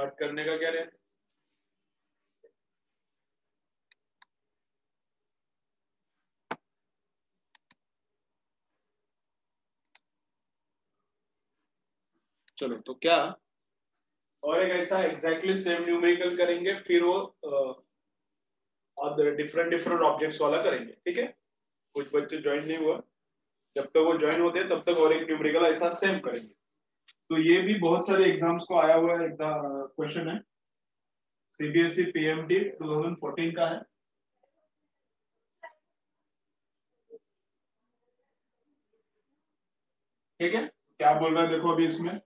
Start करने का क्या रहता? चलो तो क्या और एक ऐसा एग्जैक्टली सेम न्यूमेरिकल करेंगे, फिर वो और डिफरेंट डिफरेंट ऑब्जेक्ट्स वाला करेंगे, ठीक है। कुछ बच्चे ज्वाइन नहीं हुआ, जब तक वो ज्वाइन होते हैं तब तक और एक न्यूमेरिकल ऐसा सेम करेंगे। तो ये भी बहुत सारे एग्जाम्स को आया हुआ क्वेश्चन है, सीबीएसई पीएमटी 2014 का है। ठीक है, क्या बोल रहा है देखो अभी इसमें,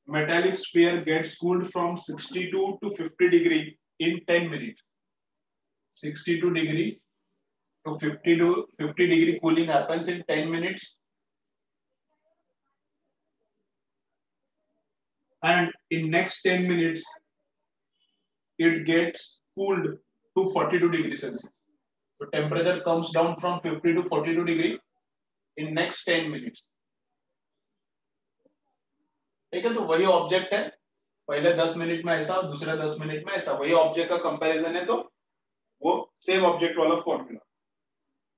metallic sphere gets cooled from 62 to 50 degree in 10 minutes. 62 degree to 50 degree cooling happens in 10 minutes, and in next 10 minutes it gets cooled to 42 degrees Celsius. So temperature comes down from 50 to 42 degree in next 10 minutes. ठीक है, तो वही object है, पहले 10 minute में ऐसा, दूसरे 10 minute में ऐसा, वही ऑब्जेक्ट का कंपैरिजन है, तो वो सेम ऑब्जेक्ट वाला फॉर्मूला।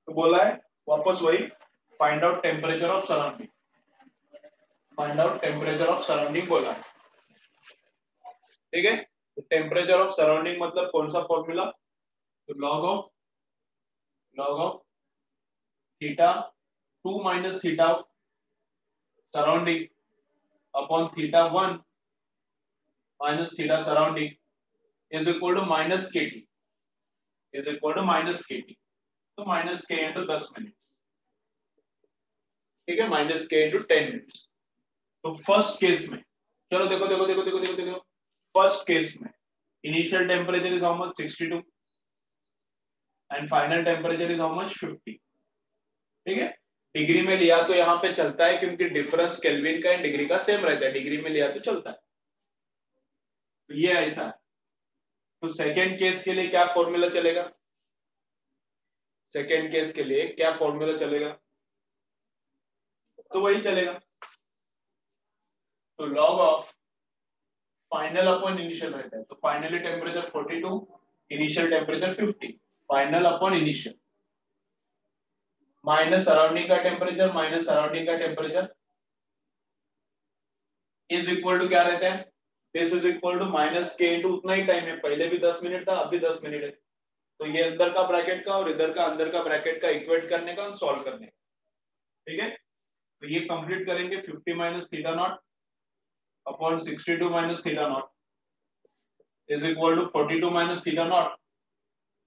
तो बोला है वापस वही, find out temperature of surrounding, find out temperature of surrounding बोला है। ठीक है, तो टेम्परेचर ऑफ सराउंडिंग मतलब कौन सा फॉर्मूला, तो log of theta 2 minus theta surrounding upon theta 1 minus theta surrounding is equal to minus k t, is equal to minus k t, तो माइनस के इंटू 10 मिनट, ठीक है, माइनस के into 10 minutes. तो फर्स्ट केस में, चलो देखो देखो देखो देखो देखो देखो, फर्स्ट केस में initial temperature is how much 62 and final temperature is how much 50। ठीक है, डिग्री में लिया तो यहाँ पे चलता है क्योंकि डिफरेंस केल्विन का एंड डिग्री का सेम रहता है, डिग्री में लिया तो चलता है, तो ये ऐसा है। तो सेकेंड केस के लिए क्या फॉर्मूला चलेगा, सेकेंड केस के लिए क्या फॉर्मूला चलेगा, तो वही चलेगा, तो log of final upon initial रहता है, तो finally temperature 42, initial temperature 50, final upon initial minus surrounding का टेम्परेचर माइनस सराउंडिंग का टेम्परेचर इज इक्वल टू क्या रहता है, this is equal to minus के इंटू उतना ही टाइम है, पहले भी 10 मिनट था, अभी 10 मिनट है, तो ये अंदर का ब्रैकेट का और इधर का अंदर का ब्रैकेट का इक्वेट करने का और सॉल्व करने का। ठीक है, तो ये कंप्लीट करेंगे 50 minus theta naught upon 62 minus theta naught is equal to 42 minus theta naught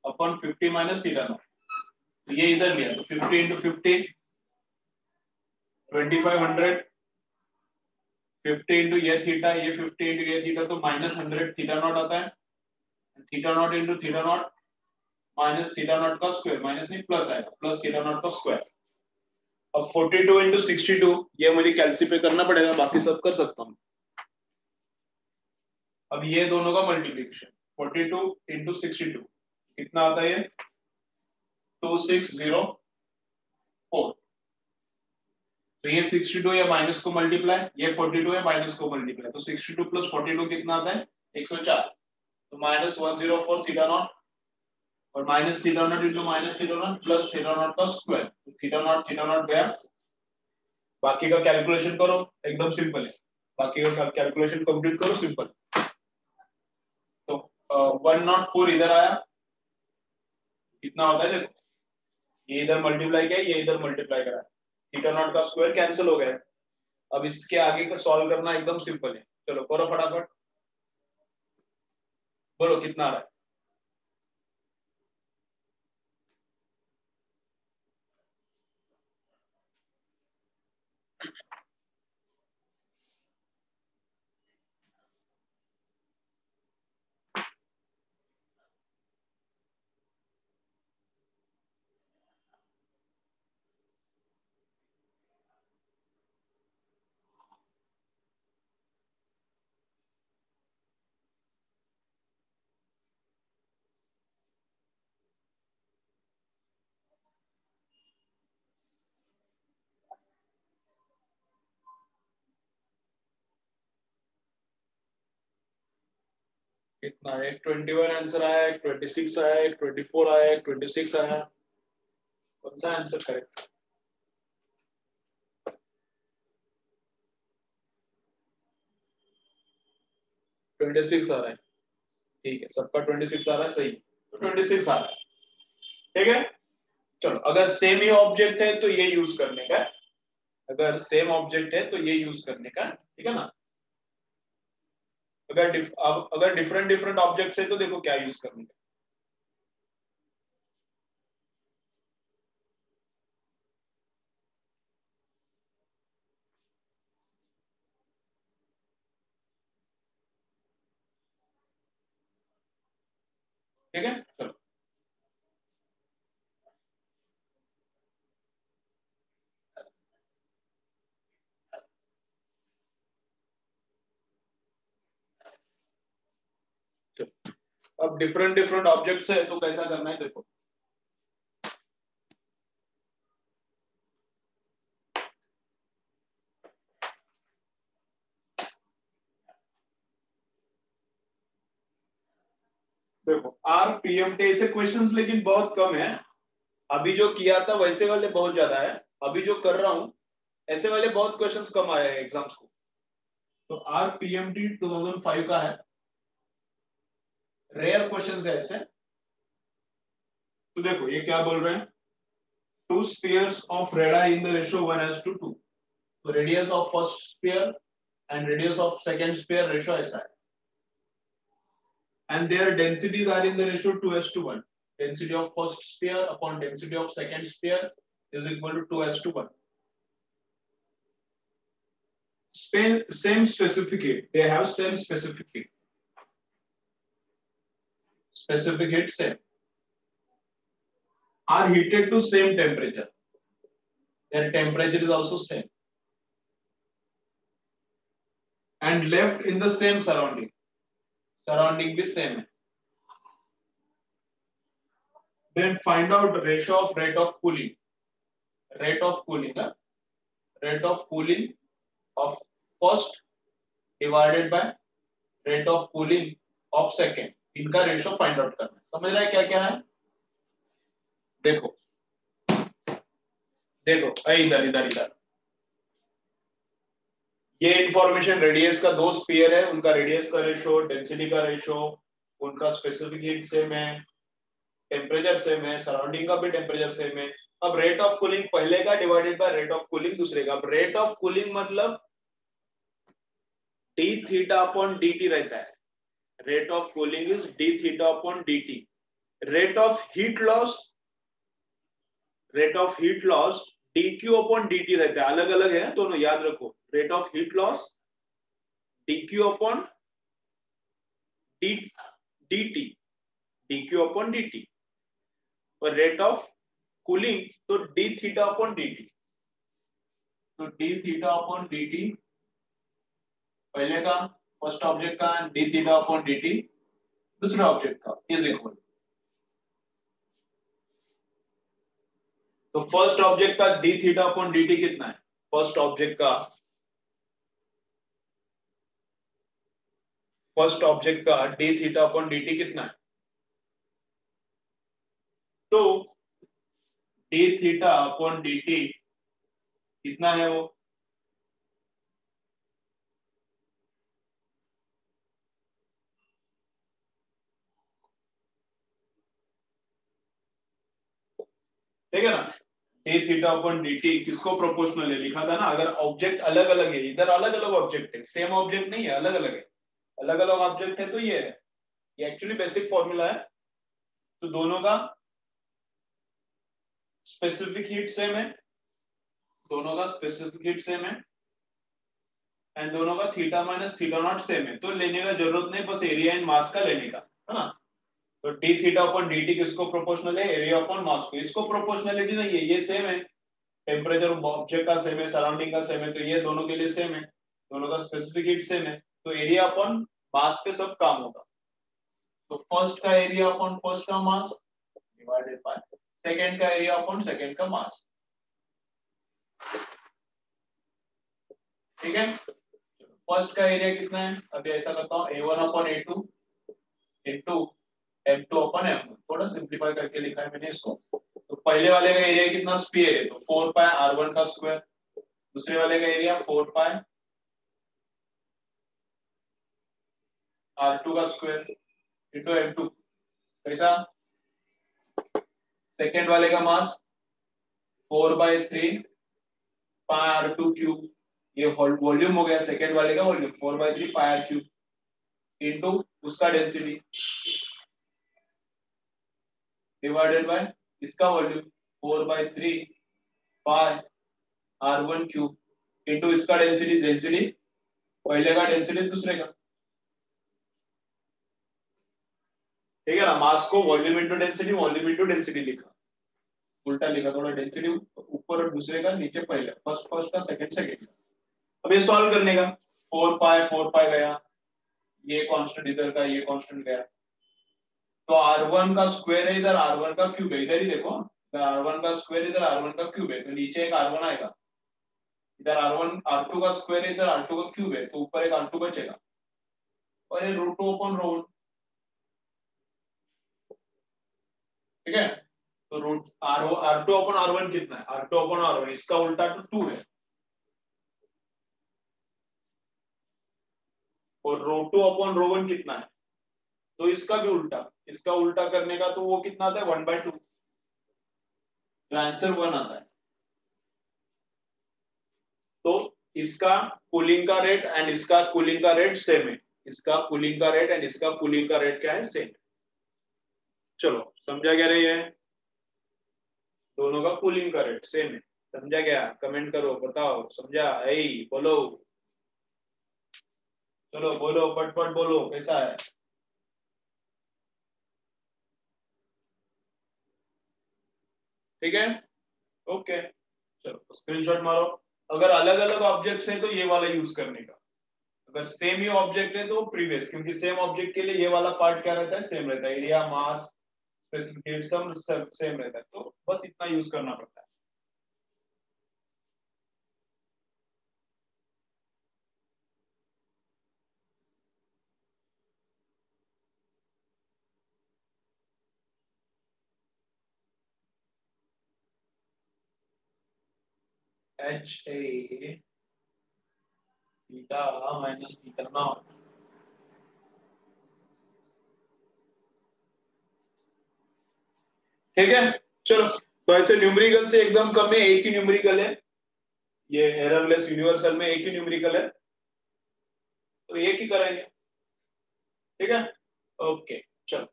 upon 50 minus theta naught, तो ये इधर लिया तो 50 इंटू 50 2500, 50 इंटू ये थीटा, ये 50 इंटू ये थीटा, तो माइनस 100 थीटा नॉट आता है, theta naught into theta naught minus theta not का स्क्वायर, माइनस नहीं प्लस आएगा, प्लस थीटा नॉट का स्क्वायर। अब 42 इंटू 62 ये मुझे कैलसी पे करना पड़ेगा, बाकी सब कर सकता हूँ। अब ये दोनों का मल्टीप्लिकेशन 42 इंटू 62 कितना आता है, ये 2604, तो ये 62 या माइनस को मल्टीप्लाई, ये 42 या माइनस को मल्टीप्लाई, तो 62 प्लस 42 कितना आता है 104, तो माइनस 104 थीटा नॉट और minus theta not into minus theta not plus theta naught का स्क्वायर, तो थीटा नॉट गया, बाकी का कैलकुलेशन करो, एकदम सिंपल है, बाकी का कैलकुलेशन कंप्लीट करो, सिंपल। तो 104 इधर आया, कितना होता है देखो, ये इधर मल्टीप्लाई किया, ये इधर मल्टीप्लाई करा, थीटा नॉट का स्क्वायर कैंसिल हो गया। अब इसके आगे का सॉल्व करना एकदम सिंपल है, चलो करो फटाफट, बोलो कितना आ रहा है। कितना है? 21 आंसर आया, 26 आया, 24 आया, 26 आया। कौन सा आंसर करेक्ट? ट्वेंटी सिक्स आ रहा है। ठीक है, सबका 26 आ रहा है, सही। तो 26 आ रहा है, ठीक है। चलो, अगर सेम ही ऑब्जेक्ट है तो ये यूज करने का है। अगर सेम ऑब्जेक्ट है तो ये यूज करने का, ठीक है ना। अगर डिफरेंट डिफरेंट ऑब्जेक्ट्स है तो देखो क्या यूज करने का। ठीक है, चलो। चलो, अब डिफरेंट डिफरेंट ऑब्जेक्ट्स है तो कैसा करना है देखो। देखो RPMT से क्वेश्चंस लेकिन बहुत कम है। अभी जो किया था वैसे वाले बहुत ज्यादा है। अभी जो कर रहा हूं ऐसे वाले बहुत क्वेश्चंस कम आए हैं एग्जाम्स को। तो RPMT 2005 का है, रेयर क्वेश्चंस है ऐसे। तो देखो ये क्या बोल रहे हैं, to spheres of radar in the ratio 1:2। तो radius of first sphere and radius of second sphere ratio ऐसा है, and their densities are in the ratio 2:1. Density of first sphere upon density of second sphere is equal to 2:1. Same specificate, they have same specificate. Specificate same. Are heated to same temperature. Their temperature is also same. And left in the same surrounding. Surrounding भी same है. Then find out ratio of rate of cooling. Rate of cooling, rate of cooling of first divided by rate of cooling of second, इनका ratio find out करना है। समझ रहा है क्या क्या है? देखो देखो, इधर इधर इधर ये इंफॉर्मेशन, रेडियस का दो स्फीयर है, उनका रेडियस का रेशियो, डेंसिटी का रेशियो, उनका स्पेसिफिक हीट सेम है, टेम्परेचर सेम है, सराउंडिंग का भी टेम्परेचर सेम है। अब रेट ऑफ कूलिंग पहले का divided by rate of cooling दूसरे का। अब रेट ऑफ कूलिंग मतलब D theta upon D T रहता है। Rate of cooling is D theta upon D T. Rate of heat loss, rate of heat loss dq upon dt रहता है। अलग अलग है दोनों, याद रखो। Rate of heat loss dq upon dt, dq upon dt। और रेट ऑफ कूलिंग तो d थीटा अपॉन dt। तो d थीटा अपॉन dt पहले का, फर्स्ट ऑब्जेक्ट का, d थीटा अपॉन dt दूसरे ऑब्जेक्ट का इज इक्वल। तो फर्स्ट ऑब्जेक्ट का d थीटा अपॉन dt कितना है? फर्स्ट ऑब्जेक्ट का, फर्स्ट ऑब्जेक्ट का d थीटा अपॉन dt कितना है? तो d थीटा अपॉन dt कितना है वो? ठीक है ना। d थीटा अपॉन dt किसको प्रोपोर्शनल है लिखा था ना। अगर ऑब्जेक्ट अलग अलग है, इधर अलग अलग ऑब्जेक्ट है, सेम ऑब्जेक्ट नहीं है, अलग अलग है। अलग अलग ऑब्जेक्ट है तो ये है, ये एक्चुअली बेसिक फॉर्मूला है। तो दोनों का स्पेसिफिक हीट सेम है, दोनों का स्पेसिफिक हीट सेम है, एंड दोनों का theta minus theta not same है। तो लेने का जरूरत नहीं, बस एरिया एंड मास का लेने का, है ना। तो d थीटा अपॉन dt किसको प्रोपोर्शनल है? एरिया अपॉन मास को। इसको प्रोपोर्शनलिटी नहीं है, ये सेम है। टेम्परेचर ऑब्जेक्ट का सेम है, सराउंडिंग का सेम है, तो ये दोनों के लिए सेम है। दोनों का स्पेसिफिक हीट सेम है, तो एरिया अपॉन मास पे सब काम होगा। तो फर्स्ट का एरिया अपॉन फर्स्ट का मास डिवाइडेड बाय सेकंड का एरिया अपॉन सेकंड का मास। ठीक है। फर्स्ट का एरिया कितना है? अभी ऐसा करता हूँ A1 upon A2 into M2 अपन M1, थोड़ा सिंप्लीफाई करके लिखा है मैंने इसको। तो पहले वाले का एरिया कितना, स्फीयर है, तो 4 पाई R1 का स्क्वायर, दूसरे वाले का एरिया 4 पाई R2 का स्क्वायर इंटू M2। कैसा, सेकेंड वाले का मास 4/3 पाई R2 क्यूब, ये वॉल्यूम हो गया सेकेंड वाले का वॉल्यूम 4/3 पाई R क्यूब इंटू उसका डेंसिटी डिवाइडेड बाय इसका वॉल्यूम 4/3 पाई R1 क्यूब इंटू इसका डेंसिटी, डेंसिटी पहले का डेंसिटी दूसरे का, ठीक है ना। मास को volume into density, volume into density लिखा, उल्टा लिखा थोड़ा, डेंसिटी ऊपर और दूसरे का नीचे पहले, फर्स्ट फर्स्ट का सेकंड सेकंड का। अब ये सॉल्व करने का, 4 पाई गया, ये कांस्टेंट इधर का, ये कांस्टेंट गया, तो R1 का स्क्वायर है इधर, R1 का क्यूब है इधर, ही देखो इधर R1 का स्क्वायर इधर R1 का क्यूब है, तो नीचे एक R1 आएगा, इधर R1 R2 का स्क्वायर है इधर R2 का क्यूब है, तो ऊपर एक R2 बचेगा, और ये √2 अपॉन √1, ठीक है। तो रूट R2 अपॉन R1 कितना है, R2 अपॉन R1 इसका उल्टा तो 2 है, और √2 अपॉन √1 कितना है, तो इसका भी उल्टा, इसका उल्टा करने का तो वो कितना आता है 1/2, तो आंसर 1 आता है। तो इसका कूलिंग का रेट एंड इसका कूलिंग का रेट सेम है, इसका कूलिंग का रेट एंड इसका कूलिंग का रेट क्या है, सेम। चलो समझा क्या रही है, दोनों का कूलिंग का रेट सेम है, समझा क्या, कमेंट करो बताओ समझा, ऐ बोलो, चलो बोलो पटपट बोलो कैसा है। ठीक है, ओके, चलो स्क्रीनशॉट मारो। अगर अलग अलग ऑब्जेक्ट्स हैं तो ये वाला यूज करने का, अगर सेम ही ऑब्जेक्ट है तो प्रीवियस, क्योंकि सेम ऑब्जेक्ट के लिए ये वाला पार्ट क्या रहता है, सेम रहता है, एरिया मास स्पेसिफिक सब सेम रहता है, तो बस इतना यूज करना पड़ता है। HA theta minus theta not, ठीक है। चलो तो ऐसे न्यूमेरिकल से एकदम कम है, एक ही न्यूमेरिकल है, ये एररलेस यूनिवर्सल में एक ही न्यूमेरिकल है, तो एक ही करेंगे, ठीक है, ओके चलो।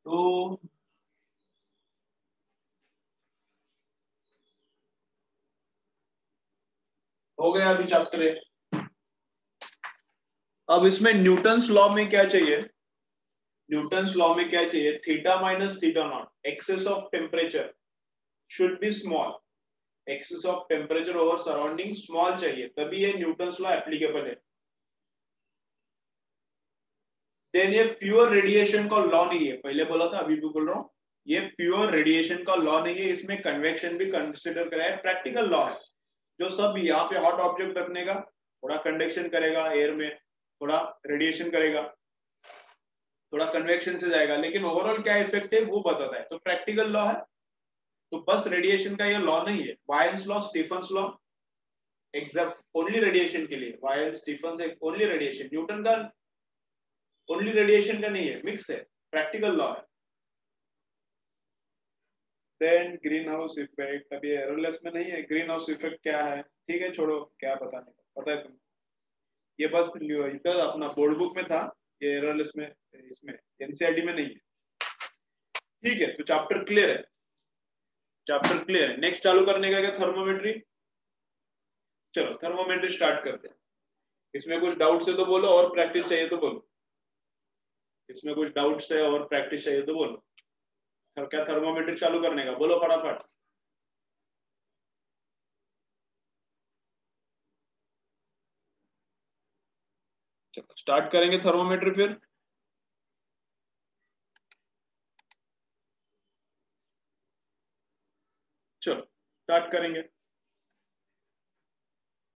तो हो गया अभी चैप्टर 1। अब इसमें न्यूटन्स लॉ में क्या चाहिए, न्यूटन्स लॉ में क्या चाहिए, theta minus theta naught excess of temperature should be small, excess of temperature over surrounding small चाहिए, तभी ये न्यूटन्स लॉ एप्लीकेबल है। देन ये प्योर रेडिएशन का लॉ नहीं है, पहले बोला था अभी भी बोल रहा हूँ, ये प्योर रेडिएशन का लॉ नहीं है, इसमें कन्वेक्शन भी कंसिडर करा है, प्रैक्टिकल लॉ है, जो सब यहाँ पे हॉट ऑब्जेक्ट रखने का, थोड़ा कंडक्शन करेगा एयर में, थोड़ा रेडिएशन करेगा, थोड़ा कन्वेक्शन से जाएगा, लेकिन ओवरऑल क्या इफेक्ट है वो बताता है, तो प्रैक्टिकल लॉ है, तो बस रेडिएशन का ये लॉ नहीं है, वायल्स law, Stefan's law exact only radiation के लिए, वायल स्टीफन्स ओनली रेडिएशन, न्यूटन का ओनली रेडिएशन का नहीं है, मिक्स है, प्रैक्टिकल लॉ है। देन ग्रीन हाउस इफेक्ट, अभी एररलेस में नहीं है, ग्रीन हाउस इफेक्ट क्या है, ठीक है छोड़ो, क्या पता नहीं, पता है तुम, ये बस इधर अपना बोर्ड बुक में था, ये एररलेस में, इसमें एनसीईआरटी में नहीं है, ठीक है। तो चैप्टर क्लियर है, चैप्टर क्लियर है, नेक्स्ट चालू करने का क्या, थर्मोमेट्री। चलो थर्मोमेट्री स्टार्ट करते हैं, इसमें कुछ डाउट्स है तो बोलो, और प्रैक्टिस चाहिए तो बोलो, इसमें कुछ डाउट्स है और प्रैक्टिस चाहिए तो बोलो, क्या थर्मोमेट्री चालू करने का, बोलो फटाफट। चलो स्टार्ट करेंगे थर्मोमेट्री फिर, चलो स्टार्ट करेंगे।